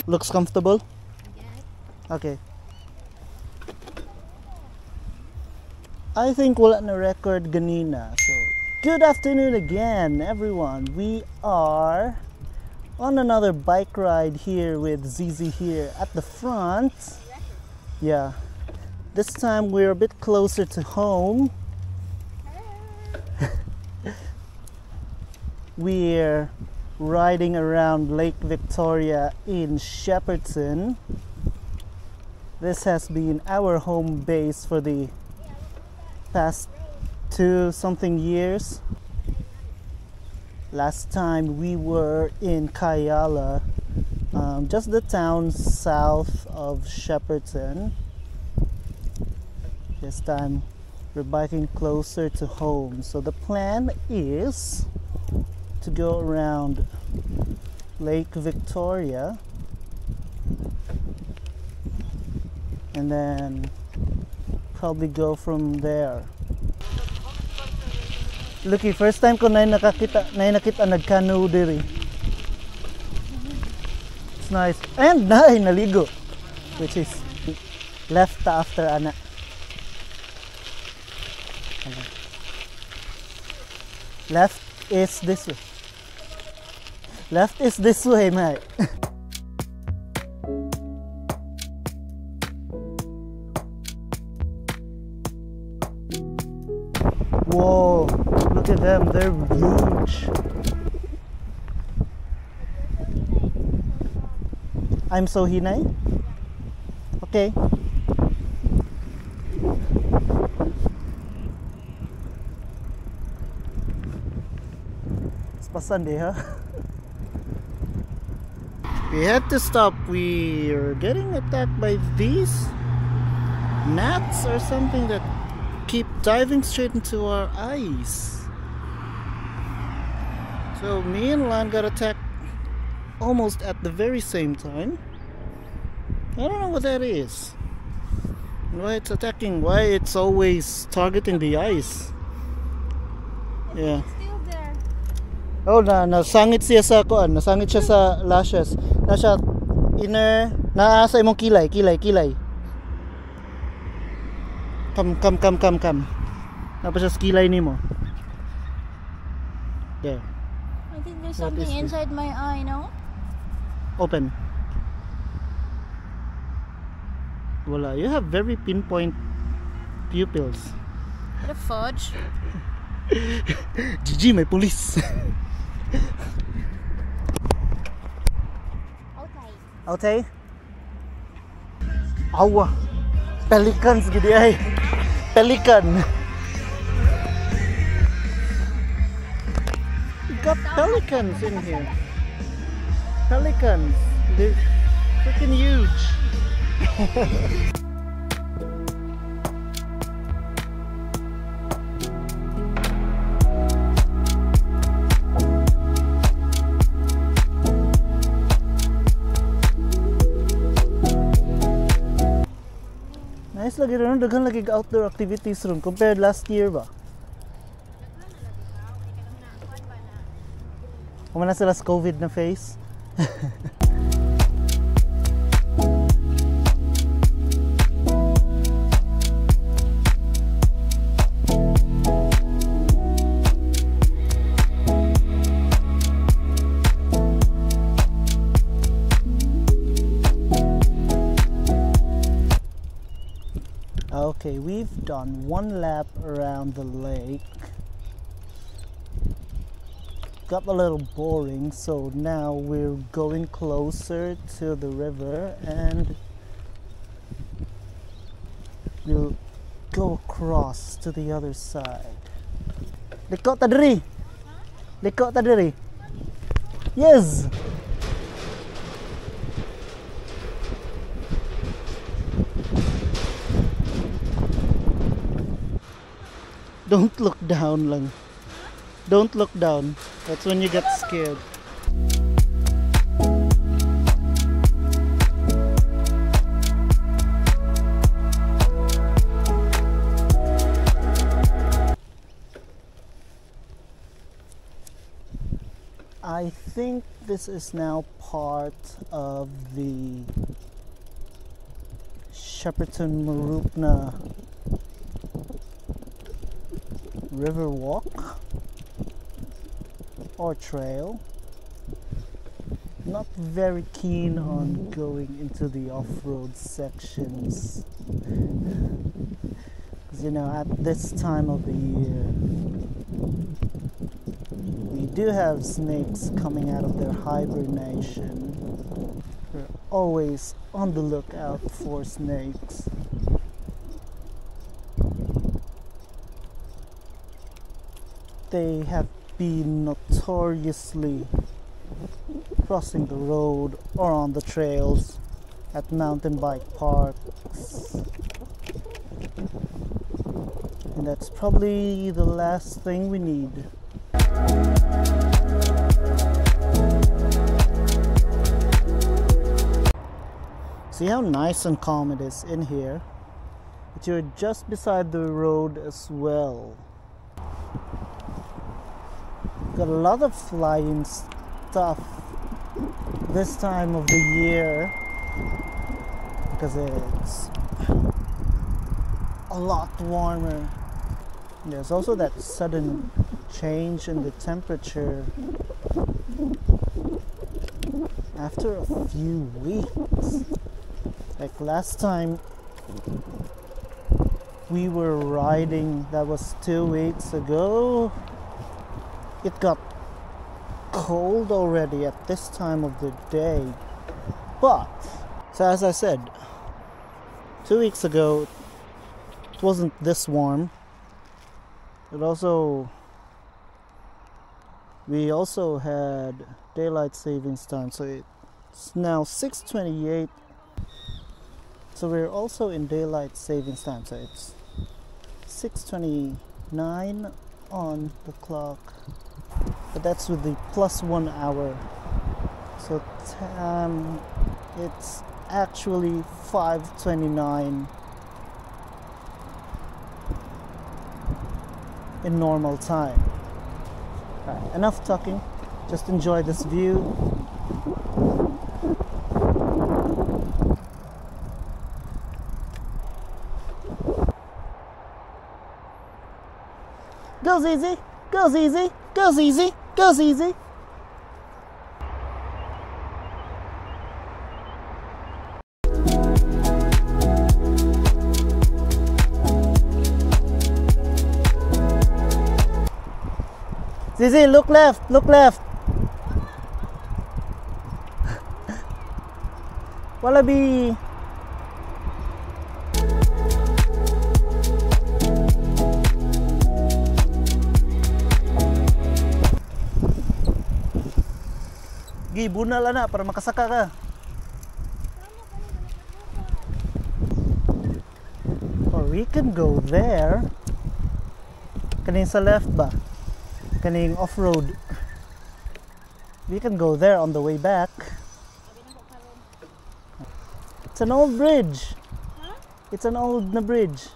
Looks comfortable? Okay. I think wala na record ganina. So, good afternoon again, everyone. We are on another bike ride here with Zizi here at the front. Yeah. This time we're a bit closer to home. We're riding around Lake Victoria in Shepparton. This has been our home base for the past 2-something years. Last time we were in Kayala, just the town south of Shepparton. This time we're biking closer to home. So the plan is to go around Lake Victoria and then probably go from there. Looky, first time ko na nakita nagkano diri. It's nice. And naligo, which is left after ana. Left is this way. Left is this way, mate. Whoa, look at them, they're huge. I'm so hinay? Okay. It's pa Sunday, huh? We had to stop. We are getting attacked by these gnats or something that keep diving straight into our eyes. So me and Lan got attacked almost at the very same time. I don't know what that is. Why it's attacking, why it's always targeting the eyes. Yeah. Still there. Oh, nasangit siya sa kuan, nasangit siya sa lashes. Nasa inner, naasa imong kilay. Come. Napa siya sa kilay nimo. There. I think there's something inside my eye, no? Open. Voila, you have very pinpoint pupils. What a fudge. Gigi, may police. Okay. Awa. Pelicans gidi ay. Pelican. We got pelicans in here. Pelicans. They're freaking huge. Nice lagi ron, daghan lagi outdoor activities ron compared last year ba? Kumana sila sa COVID na phase. Okay, we've done one lap around the lake. Got a little boring, so now we're going closer to the river and we'll go across to the other side. Liko ta diri. Liko ta diri. Yes. Don't look down lang. Don't look down. That's when you get scared. I think this is now part of the Shepp-Mooroopna river walk or trail. Not very keen on going into the off-road sections, because you know, at this time of the year we do have snakes coming out of their hibernation. We're always on the lookout for snakes. They have been notoriously crossing the road or on the trails at mountain bike parks, and that's probably the last thing we need. See how nice and calm it is in here, but you're just beside the road as well. Got a lot of flying stuff this time of the year because it's a lot warmer. There's also that sudden change in the temperature after a few weeks. Like last time we were riding, that was 2 weeks ago, it got cold already at this time of the day. But so as I said, 2 weeks ago it wasn't this warm. We also had daylight savings time, so it's now 6:28. So we're also in daylight savings time, so it's 6:29 on the clock. But that's with the plus 1 hour. So it's actually 5:29 in normal time. Alright, enough talking. Just enjoy this view. Go Zizi! Go Zizi! Go Zizi! Go Zizi! Zizi, look left! Look left! Wallaby! Gi, bunal na para makasaka ka. Or we can go there. Kaning sa left ba? Kaning off-road. We can go there on the way back. It's an old bridge. Huh? It's an old na bridge.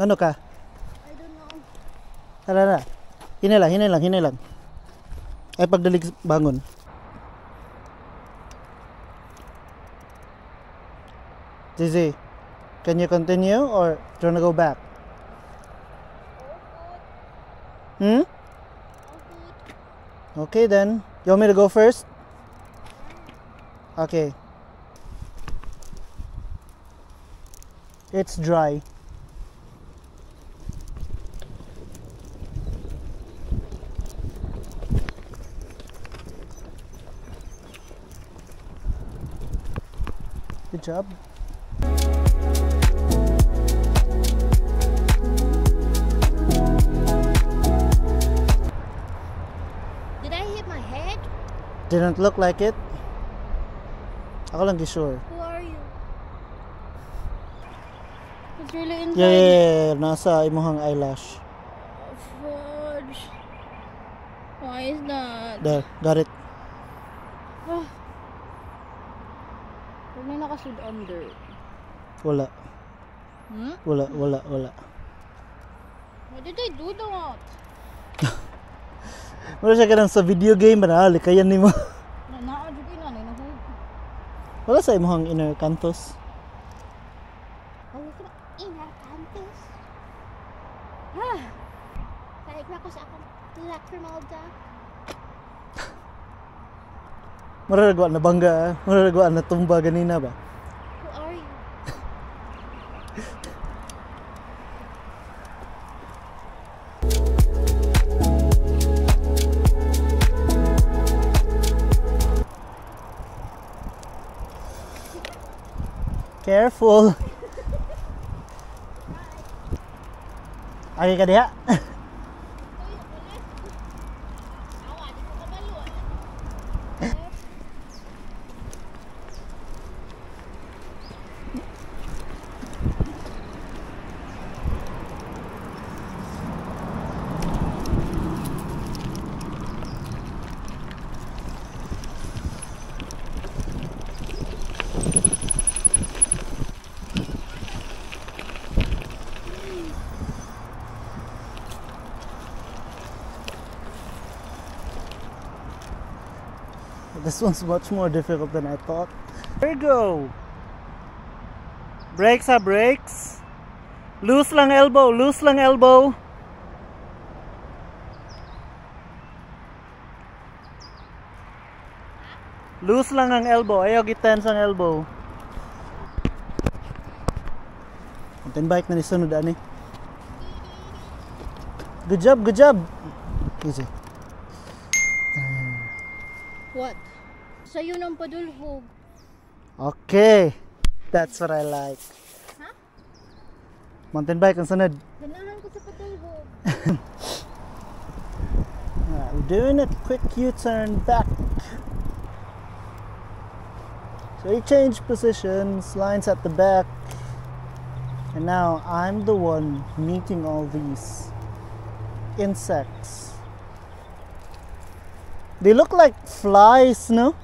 Ano ka? I don't know. Tara. Hinay lang. Ay pagdalig bangon. Zizi, can you continue or do you wanna go back? Hmm? Okay then. You want me to go first? Okay. It's dry. Good job. Did I hit my head? Didn't look like it. Ako lang di sure. Who are you? It's really inside. Yeah. Nasa imuhang eyelash. Oh, fudge. Why is that? There, got it. Oh. May nakasid under. Wala. Hmm? Wala. Why did I do that? Wala siya ka sa video game ba na? Likayan ni mo. Nanaadyo ko na. Wala sa imong inner cantos. Huwag ko na inner campus. Ah! Balik na ko sa akong lacrimal duct. Mararagwa na bangga. Mararagwa na tumba ganina ba? Who are you? Careful. Agi ka diha. Awa, di ko kabalo. This one's much more difficult than I thought. There you go. Brakes are brakes. Loose lang elbow, loose lang elbow. Loose lang ang elbow, ayaw gitense ang elbow. Mountain bike na ni sunod ani. Good job, good job. Easy. What? Sa'yo ng padulhog. Okay. That's what I like. Ha? Mountain bike ang sunod. Ganahan ko sa padulhog. We're doing a quick U-turn back. So he changed positions, lines at the back, and now I'm the one meeting all these insects. They look like flies, no?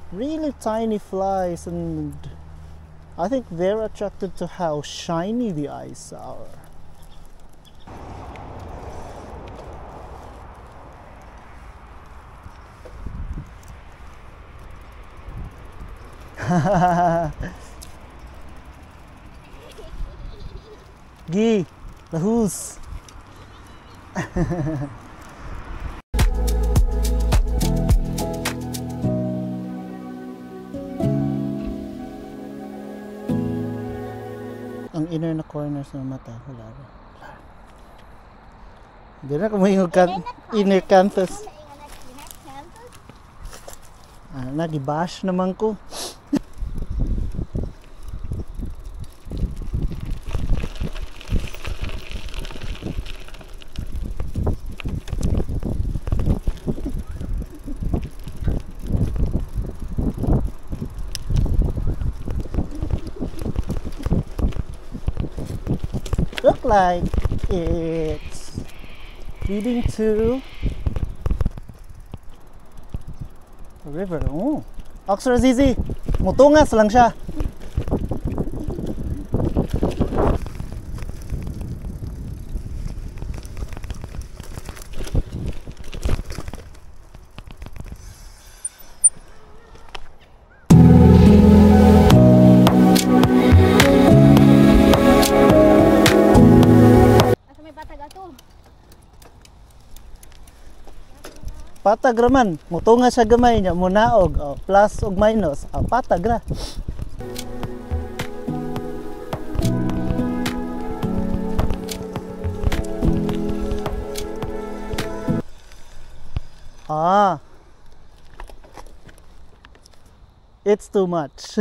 Really tiny flies, and I think they're attracted to how shiny the eyes are. Gee, lahus. Ang inner na corners ng mata, wala ba? Hindi na kumahingog ka, inner canthus. Nagibash naman ko. Look like it's leading to a river. Oh, Oxford Zizi, mutungas lang siya. Patag raman, mutunga sa gamay niya, munaog, plus og minus, patag ra. It's too much.